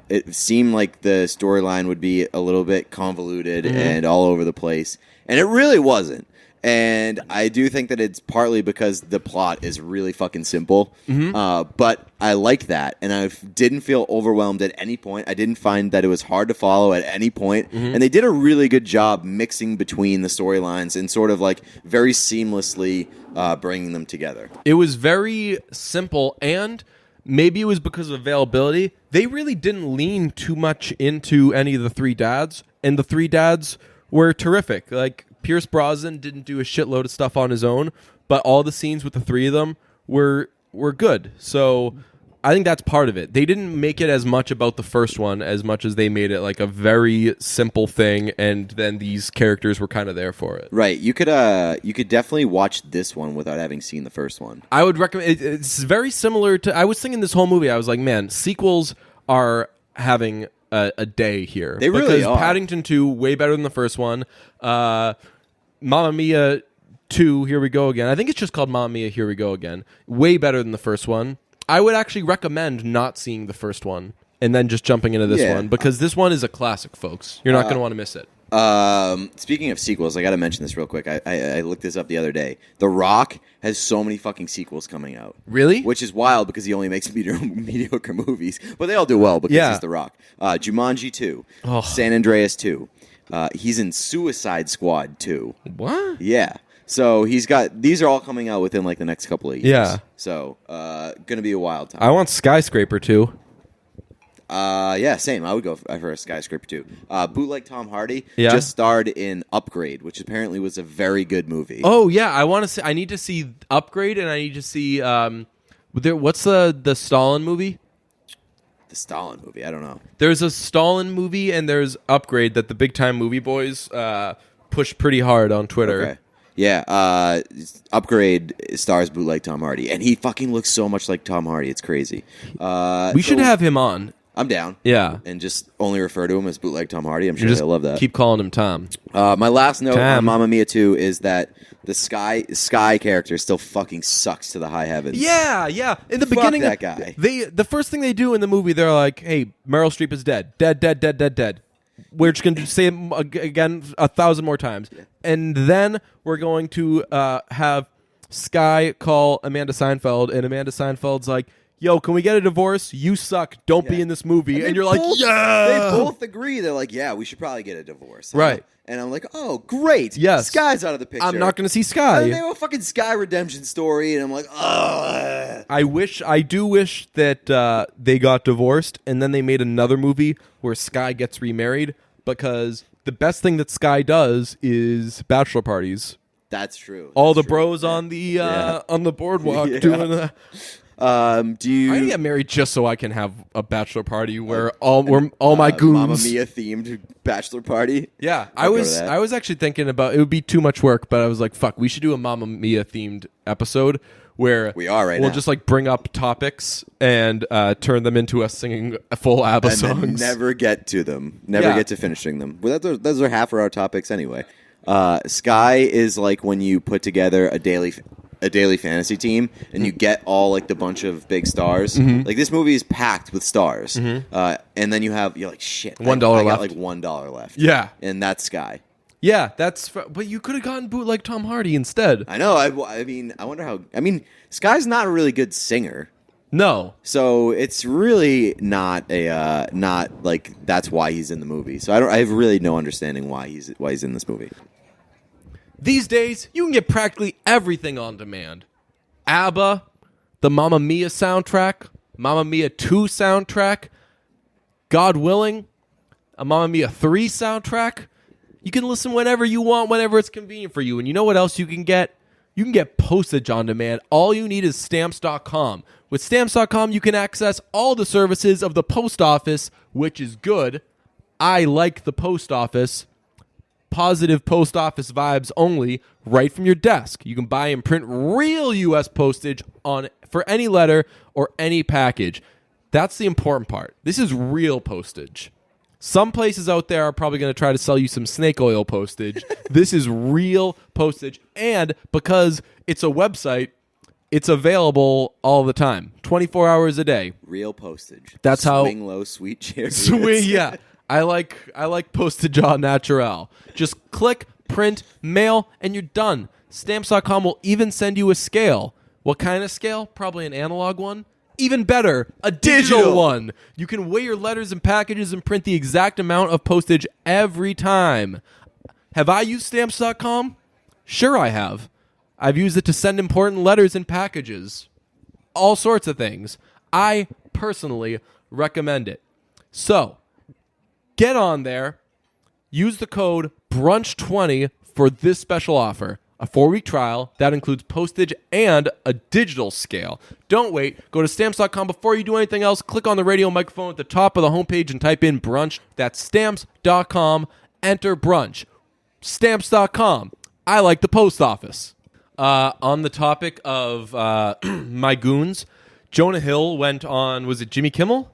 It seemed like the storyline would be a little bit convoluted and all over the place, and it really wasn't. And I do think that it's partly because the plot is really fucking simple, but I like that, and I didn't feel overwhelmed at any point. I didn't find that it was hard to follow at any point, and they did a really good job mixing between the storylines and sort of like very seamlessly bringing them together. It was very simple, and maybe it was because of availability. They really didn't lean too much into any of the three dads, and the three dads were terrific. Like, Pierce Brosnan didn't do a shitload of stuff on his own, but all the scenes with the three of them were good. So I think that's part of it. They didn't make it as much about the first one as much as they made it like a very simple thing, and then these characters were kind of there for it. Right. You could definitely watch this one without having seen the first one. I would recommend. It's very similar to. I was thinking this whole movie. I was like, man, sequels are having a day here. They really are. Paddington 2 way better than the first one. Mamma Mia 2, Here We Go Again. I think it's just called Mamma Mia, Here We Go Again. Way better than the first one. I would actually recommend not seeing the first one and then just jumping into this one, because this one is a classic, folks. You're not going to want to miss it. Speaking of sequels, I got to mention this real quick. I looked this up the other day. The Rock has so many fucking sequels coming out. Really? Which is wild because he only makes mediocre movies. But they all do well because he's The Rock. Jumanji 2. San Andreas 2. He's in Suicide Squad 2. What? Yeah. So these are all coming out within like the next couple of years. Yeah. So, gonna be a wild time. I want Skyscraper too. Yeah, same. I would go for a Skyscraper too. Bootleg Tom Hardy just starred in Upgrade, which apparently was a very good movie. Oh yeah, I need to see Upgrade, and I need to see what's the Stalin movie? The Stalin movie. I don't know. There's a Stalin movie and there's Upgrade that the Big Time Movie Boys push pretty hard on Twitter. Okay. Yeah, Upgrade stars Bootleg Tom Hardy, and he fucking looks so much like Tom Hardy. It's crazy. We should have him on. I'm down. Yeah. And just only refer to him as Bootleg Tom Hardy. I'm sure they'll love that. Keep calling him Tom. My last note on Mamma Mia 2 is that the Sky character still fucking sucks to the high heavens. Yeah. In the beginning, that guy. The first thing they do in the movie, they're like, "Hey, Meryl Streep is dead. Dead. We're just going to say it again 1,000 more times. Yeah. And then we're going to have Sky call Amanda Seinfeld, and Amanda Seinfeld's like, yo, can we get a divorce? You suck. Don't be in this movie. And you're like, yeah. They both agree. They're like, yeah, we should probably get a divorce. Right. And I'm like, oh, great. Yes. Sky's out of the picture. I'm not going to see Sky. And they have a fucking Sky redemption story, and I'm like, ugh. I do wish that they got divorced, and then they made another movie where Sky gets remarried, because the best thing that Sky does is bachelor parties. That's true. All the bros on the boardwalk doing that. Do you? I get married just so I can have a bachelor party where all my goons. Mamma Mia themed bachelor party. Yeah, I was actually thinking about, it would be too much work, but I was like, fuck, we should do a Mamma Mia themed episode where we'll just like bring up topics and turn them into us singing full ABBA songs. And never get to them. Never get to finishing them. Well, those are half of our topics anyway. Sky is like when you put together a daily fantasy team and you get all like the bunch of big stars. Mm-hmm. Like this movie is packed with stars. Mm-hmm. And then you're like, shit, $1 left. I got like $1 left. Yeah. And that's Sky. Yeah, but you could have gotten Bootleg Tom Hardy instead. I know. I mean, I wonder how. I mean, Sky's not a really good singer. No. So it's really not like that's why he's in the movie. So I have really no understanding why he's in this movie. These days, you can get practically everything on demand. ABBA, the Mamma Mia soundtrack, Mamma Mia 2 soundtrack, God willing, a Mamma Mia 3 soundtrack. You can listen whenever you want, whenever it's convenient for you. And you know what else you can get? You can get postage on demand. All you need is Stamps.com. With Stamps.com, you can access all the services of the post office, which is good. I like the post office. Positive post office vibes only, right from your desk. You can buy and print real U.S. postage for any letter or any package. That's the important part. This is real postage. Some places out there are probably going to try to sell you some snake oil postage. This is real postage. And because it's a website, it's available all the time, 24 hours a day. Real postage. That's how swing low, sweet cherry. Yeah. I like postage au naturel. Just click, print, mail, and you're done. Stamps.com will even send you a scale. What kind of scale? Probably an analog one. Even better, a digital one. You can weigh your letters and packages and print the exact amount of postage every time. Have I used Stamps.com? Sure I have. I've used it to send important letters and packages. All sorts of things. I personally recommend it. So, get on there. Use the code BRUNCH20 for this special offer. A 4-week trial that includes postage and a digital scale. Don't wait. Go to Stamps.com before you do anything else. Click on the radio microphone at the top of the homepage and type in brunch. That's Stamps.com. Enter brunch. Stamps.com. I like the post office. On the topic of my goons, Jonah Hill went on, was it Jimmy Kimmel?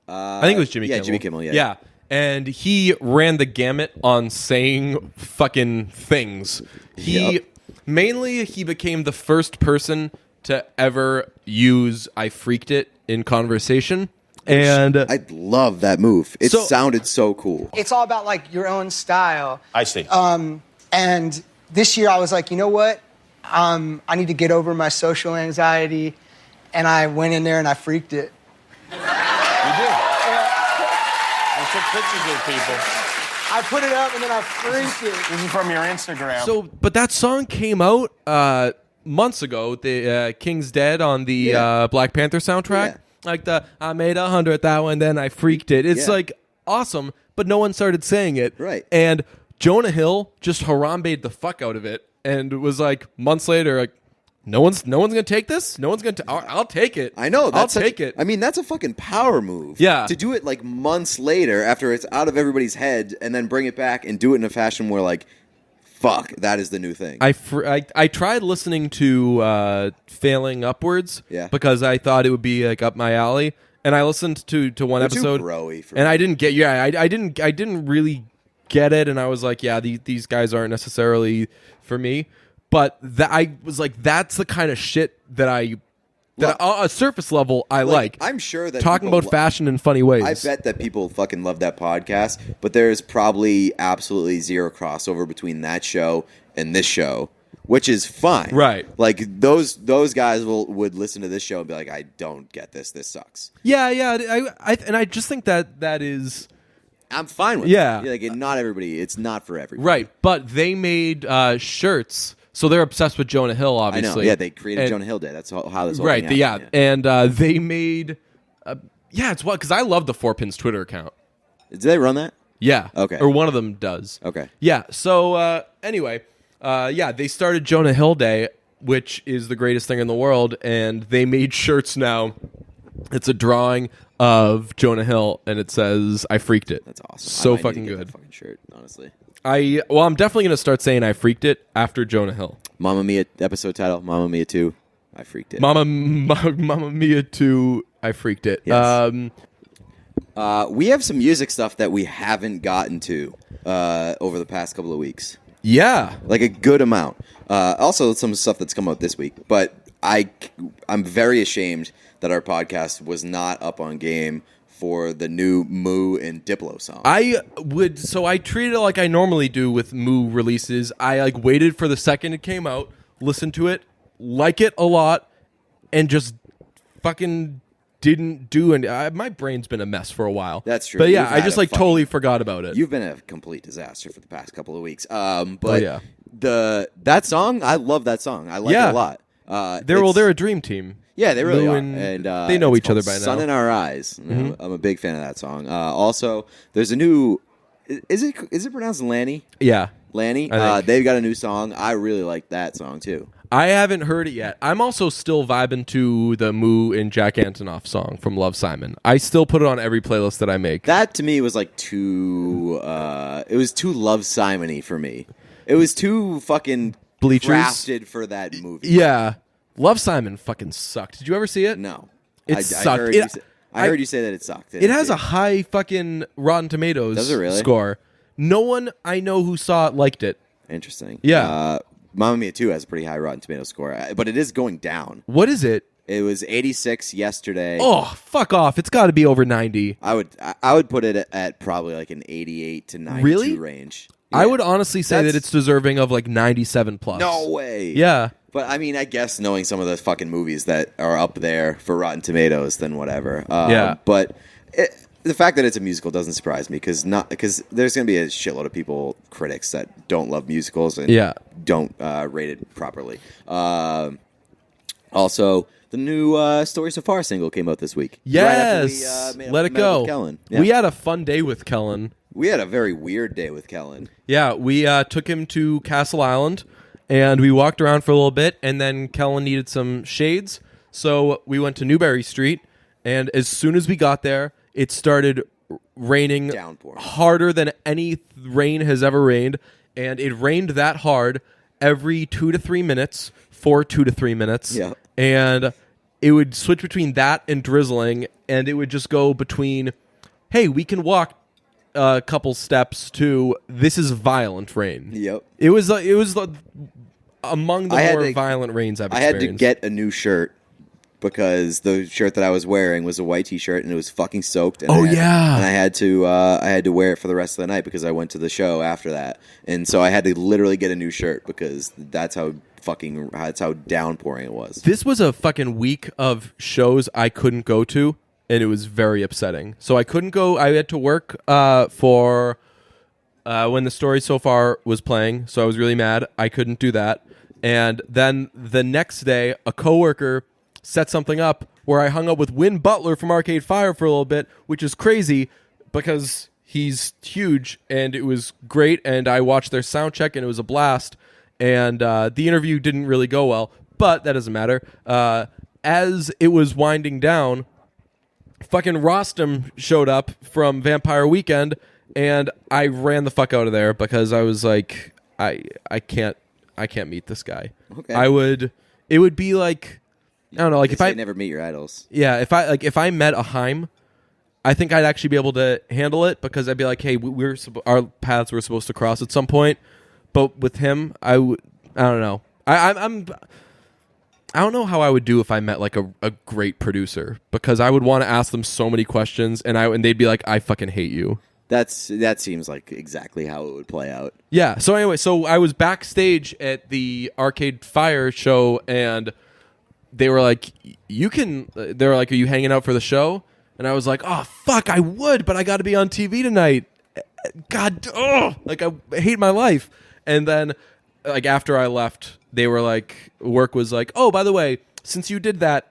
I think it was Jimmy Kimmel. Yeah, Jimmy Kimmel, yeah. Yeah. And he ran the gamut on saying fucking things. He became the first person to ever use "I freaked it" in conversation. And I love that move. It sounded so cool. It's all about like your own style. I see. And this year I was like, you know what? I need to get over my social anxiety, and I went in there and I freaked it. You did. You took pictures with people. I put it up and then I freaked it. This is from your Instagram. so, but that song came out months ago. The King's Dead on the Black Panther soundtrack. Yeah. Like I made 100 that one, then I freaked it. It's Yeah. like awesome, but no one started saying it. Right. And Jonah Hill just harambeed the fuck out of it, and was like months later, like, no one's gonna take this. No one's gonna. I'll take it. I know. I'll take it. I mean, that's a fucking power move. Yeah. To do it like months later after it's out of everybody's head, and then bring it back and do it in a fashion where like, fuck, that is the new thing. I tried listening to Failing Upwards, because I thought it would be like up my alley, and I listened to one They're too episode, bro-y for and me. I didn't get I didn't really get it, and I was like, yeah, these guys aren't necessarily for me. But I was like, that's the kind of shit that on a surface level I like. I'm sure that talking people about fashion in funny ways. I bet that people fucking love that podcast, but there's probably absolutely zero crossover between that show and this show, which is fine. Right. Like those guys would listen to this show and be like, I don't get this. This sucks. Yeah. I just think that is I'm fine with Yeah. it. Like not everybody. It's not for everybody. right. But they made shirts, so they're obsessed with Jonah Hill. I Obviously, know. Yeah, they created And- Jonah Hill Day. That's how this whole Right. thing happened, And they made. It's what, because I love the 4Pins Twitter account. Did they run that? Yeah. Okay. Or one of them does. Okay. Yeah. So anyway, they started Jonah Hill Day, which is the greatest thing in the world, and they made shirts now. It's a drawing of Jonah Hill, and it says, "I freaked it." That's awesome. So I might need fucking to get good. that fucking shirt, honestly. I'm definitely gonna start saying "I freaked it" after Jonah Hill. Mamma Mia episode title. Mamma Mia 2. I freaked it. Mamma Mia 2. I freaked it. Yes. We have some music stuff that we haven't gotten to over the past couple of weeks. Yeah. Like a good amount. Also, some stuff that's come out this week. But I'm very ashamed that our podcast was not up on game for the new Moo and Diplo song. I treated it like I normally do with Moo releases. I waited for the second it came out, listened to it, like it a lot, and just fucking didn't do any. My brain's been a mess for a while. That's true. But yeah, You've I had just a totally forgot about it. You've been a complete disaster for the past couple of weeks. But yeah. that song, I love that song. I like it a lot. They're a dream team. Yeah, they really Moo are. and And they know it's each other called by now. Sun in Our Eyes. I'm a big fan of that song. Also, there's a new. Is it pronounced Lanny? Yeah. Lanny. I think. They've got a new song. I really like that song too. I haven't heard it yet. I'm also still vibing to the Moo and Jack Antonoff song from Love, Simon. I still put it on every playlist that I make. That to me was like too. It was too Love Simon-y for me. It was too fucking Bleachers? crafted for that movie. Yeah. Love, Simon fucking sucked. Did you ever see it? No, It sucked. I heard you say that it sucked. It has a high fucking Rotten Tomatoes Does it really? score. No one I know who saw it liked it. Interesting. Yeah. Mamma Mia 2 has a pretty high Rotten Tomatoes score, but it is going down. What is it? It was 86 yesterday. Oh, fuck off. It's got to be over 90. I would put it at probably like an 88 to 92 Really? range. I Yeah. would honestly say That's- that it's deserving of 97 plus. No way. Yeah. But I mean, I guess knowing some of the fucking movies that are up there for Rotten Tomatoes, then whatever. Yeah. But the fact that it's a musical doesn't surprise me because there's going to be a shitload of critics that don't love musicals and don't rate it properly. Also, the new Story So Far single came out this week. Yes. Right after we, Let it met up go. with Kellen. Yeah. We had a fun day with Kellen. We had a very weird day with Kellen. Yeah, we took him to Castle Island, and we walked around for a little bit, and then Kellen needed some shades, so we went to Newberry Street, and as soon as we got there, it started raining Downpour. harder than any rain has ever rained, and it rained that hard every 2 to 3 minutes for 2 to 3 minutes. Yeah. And it would switch between that and drizzling, and it would just go between, hey, we can walk a couple steps to this is violent rain. Yep. It was among the more violent rains I've I experienced. had to get a new shirt because the shirt that I was wearing was a white T-shirt and it was fucking soaked. And and I had to wear it for the rest of the night because I went to the show after that, and so I had to literally get a new shirt because that's how downpouring it was. This was a fucking week of shows I couldn't go to, and it was very upsetting. So I couldn't go. I had to work for when the Story So Far was playing, so I was really mad. I couldn't do that. And then the next day, a coworker set something up where I hung up with Win Butler from Arcade Fire for a little bit, which is crazy because he's huge, and it was great. And I watched their sound check, and it was a blast. And the interview didn't really go well, but that doesn't matter. As it was winding down, fucking Rostam showed up from Vampire Weekend, and I ran the fuck out of there because I was like, I can't meet this guy. Okay. It would be like, I don't know, like if I never meet your idols. Yeah, if I met a Haim, I think I'd actually be able to handle it because I'd be like, hey, our paths were supposed to cross at some point. But with him, I don't know. I don't know how I would do if I met like a great producer because I would want to ask them so many questions and they'd be like, I fucking hate you. That seems like exactly how it would play out. Yeah. So anyway, I was backstage at the Arcade Fire show and they were like, they were like, are you hanging out for the show? And I was like, oh fuck, I would, but I got to be on TV tonight. God, like I hate my life. And then, like after I left, they were like, work was like, oh, by the way, since you did that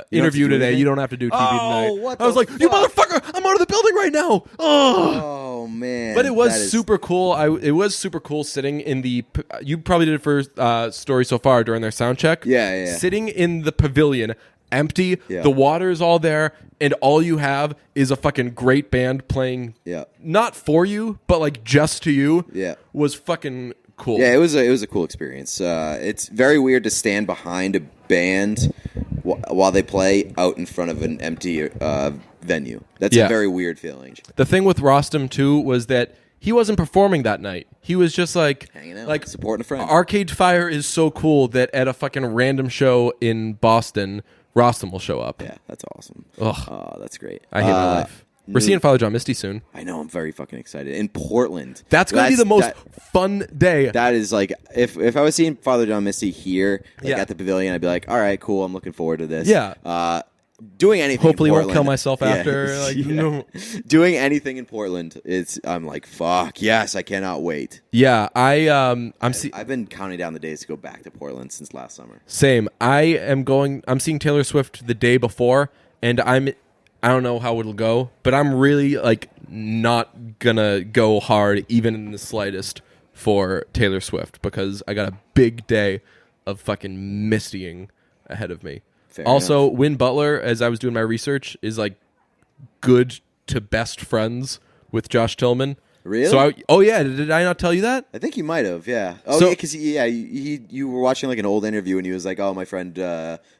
interview today, you don't have to do TV tonight. What I was like, you motherfucker, I'm out of the building right now. Oh man! But it was super cool. It was super cool sitting in the. You probably did it for Story So Far during their sound check. Yeah. Sitting in the pavilion, empty. Yeah. The water's all there, and all you have is a fucking great band playing. Yeah. Not for you, but like just to you. Yeah. Was fucking cool. Yeah, it was a cool experience. It's very weird to stand behind a band while they play out in front of an empty venue. That's a very weird feeling. The thing with Rostam too was that he wasn't performing that night. He was just like hanging out, like supporting a friend. Arcade Fire is so cool that at a fucking random show in Boston, Rostam will show up. Yeah, that's awesome. Ugh. Oh, that's great. I hate my life. We're seeing Father John Misty soon. I know. I'm very fucking excited. In Portland. That's going to be the most fun day. That is like, if I was seeing Father John Misty here at the Pavilion, I'd be like, all right, cool. I'm looking forward to this. Yeah. Doing anything Hopefully in won't Portland, kill myself after. Like, no. Doing anything in Portland, I'm like, fuck, yes, I cannot wait. Yeah, I've been counting down the days to go back to Portland since last summer. Same. I'm seeing Taylor Swift the day before, and I don't know how it'll go, but I'm really like not gonna go hard even in the slightest for Taylor Swift because I got a big day of fucking mistying ahead of me. Fair also, enough. Win Butler, as I was doing my research, is like good to best friends with Josh Tillman. Really? So did I not tell you that? I think you might have, yeah. Oh, yeah, because you were watching like an old interview and he was like, "Oh, my friend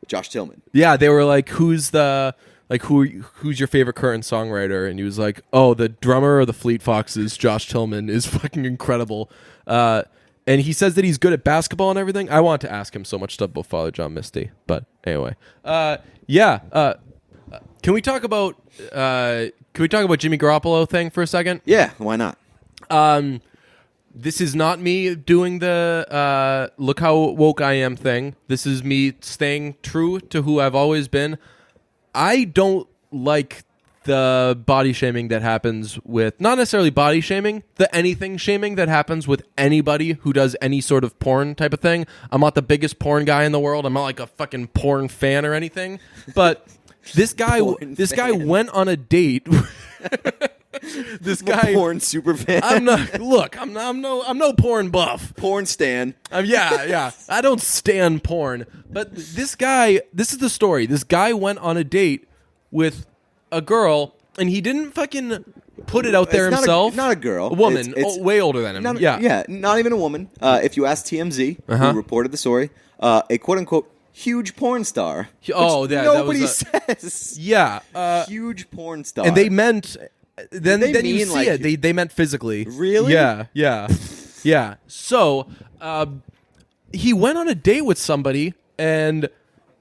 Josh Tillman." Yeah, they were like, "Who's your favorite current songwriter?" And he was like, "Oh, the drummer of the Fleet Foxes, Josh Tillman, is fucking incredible." And he says that he's good at basketball and everything. I want to ask him so much stuff about Father John Misty, but anyway, can we talk about Jimmy Garoppolo thing for a second? Yeah, why not? This is not me doing the look how woke I am thing. This is me staying true to who I've always been. I don't like the body shaming that happens with, not necessarily body shaming, the anything shaming that happens with anybody who does any sort of porn type of thing. I'm not the biggest porn guy in the world. I'm not like a fucking porn fan or anything. But this guy went on a date. This guy, porn super fan. I'm no porn buff. Porn stan. Yeah. I don't stan porn. But this is the story. This guy went on a date with a girl, and he didn't fucking put it out there himself. Not a girl. A woman, way older than him. Not even a woman. If you ask TMZ, who reported the story, a quote-unquote huge porn star. Nobody says. Yeah. Huge porn star. And they meant... Then you see like, it. They meant physically. Really? Yeah. So, he went on a date with somebody and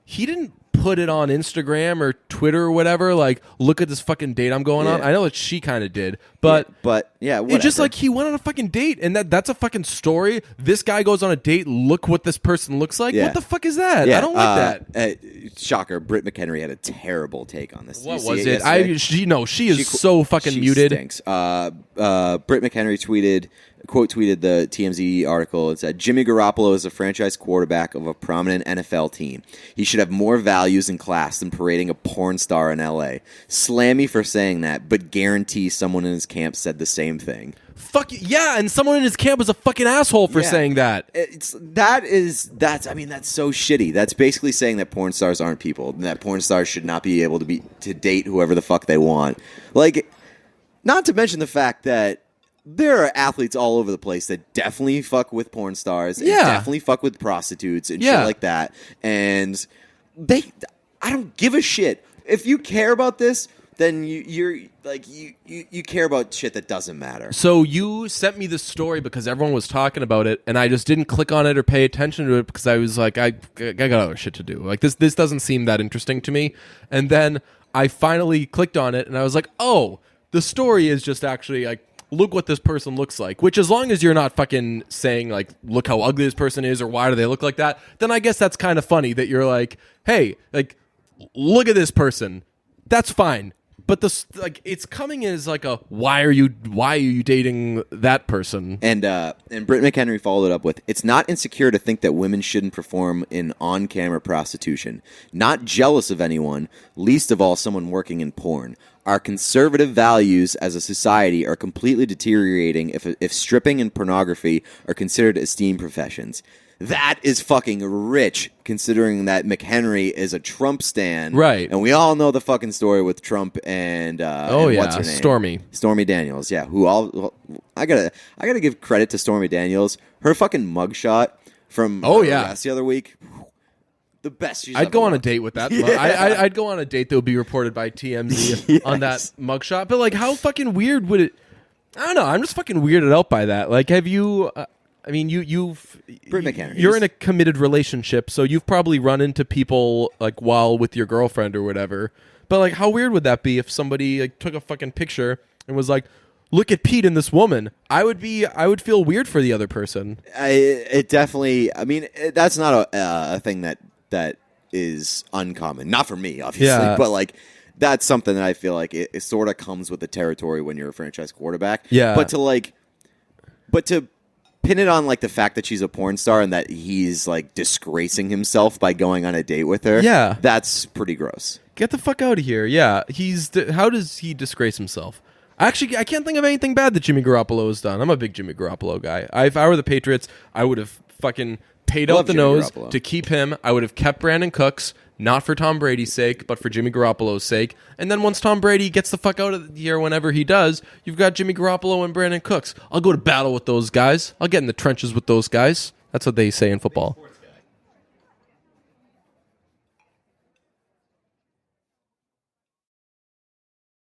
he didn't put it on Instagram or Twitter or whatever, like, look at this fucking date I'm going on. I know that she kind of did, but whatever. It's just like he went on a fucking date, and that's a fucking story. This guy goes on a date, look what this person looks like. What the fuck is that? I don't like that. Shocker, Britt McHenry had a terrible take on this. What was it? She is so fucking muted. Stinks. Britt McHenry tweeted the TMZ article and said, Jimmy Garoppolo is a franchise quarterback of a prominent NFL team. He should have more values and class than parading a porn star in LA. Slammy for saying that, but guarantee someone in his camp said the same thing. Fuck yeah, and someone in his camp was a fucking asshole for saying that. That's so shitty. That's basically saying that porn stars aren't people, and that porn stars should not be able to date whoever the fuck they want. Like, not to mention the fact that there are athletes all over the place that definitely fuck with porn stars and definitely fuck with prostitutes and shit like that. And I don't give a shit. If you care about this, then you care about shit that doesn't matter. So you sent me this story because everyone was talking about it, and I just didn't click on it or pay attention to it because I was like, I got other shit to do. Like this doesn't seem that interesting to me. And then I finally clicked on it, and I was like, oh, the story is just actually like, look what this person looks like, which as long as you're not fucking saying like, look how ugly this person is or why do they look like that, then I guess that's kind of funny that you're like, hey, like, look at this person. That's fine. But it's coming as like a why are you dating that person? And Britt McHenry followed it up with, it's not insecure to think that women shouldn't perform in on-camera prostitution. Not jealous of anyone, least of all someone working in porn. Our conservative values as a society are completely deteriorating if stripping and pornography are considered esteemed professions. That is fucking rich, considering that McHenry is a Trump stan. Right. And we all know the fucking story with Trump and what's her name? Stormy Daniels, yeah. I gotta give credit to Stormy Daniels. Her fucking mugshot from the other week. The best. I'd go on a date with that. I'd go on a date that would be reported by TMZ on that mugshot. But like, how fucking weird would it? I don't know. I'm just fucking weirded out by that. Like, have you? I mean, you're in a committed relationship, so you've probably run into people like while with your girlfriend or whatever. But like, how weird would that be if somebody like took a fucking picture and was like, "Look at Pete and this woman." I would feel weird for the other person. It definitely. I mean, that's not a thing that is uncommon. Not for me, obviously, but like that's something that I feel like it sort of comes with the territory when you're a franchise quarterback. Yeah, but to pin it on like the fact that she's a porn star and that he's like disgracing himself by going on a date with her. Yeah, that's pretty gross. Get the fuck out of here. Yeah, how does he disgrace himself? Actually, I can't think of anything bad that Jimmy Garoppolo has done. I'm a big Jimmy Garoppolo guy. If I were the Patriots, I would have fucking paid out the nose to keep him. I would have kept Brandon Cooks, not for Tom Brady's sake, but for Jimmy Garoppolo's sake. And then once Tom Brady gets the fuck out of here, whenever he does, you've got Jimmy Garoppolo and Brandon Cooks. I'll go to battle with those guys. I'll get in the trenches with those guys. That's what they say in football.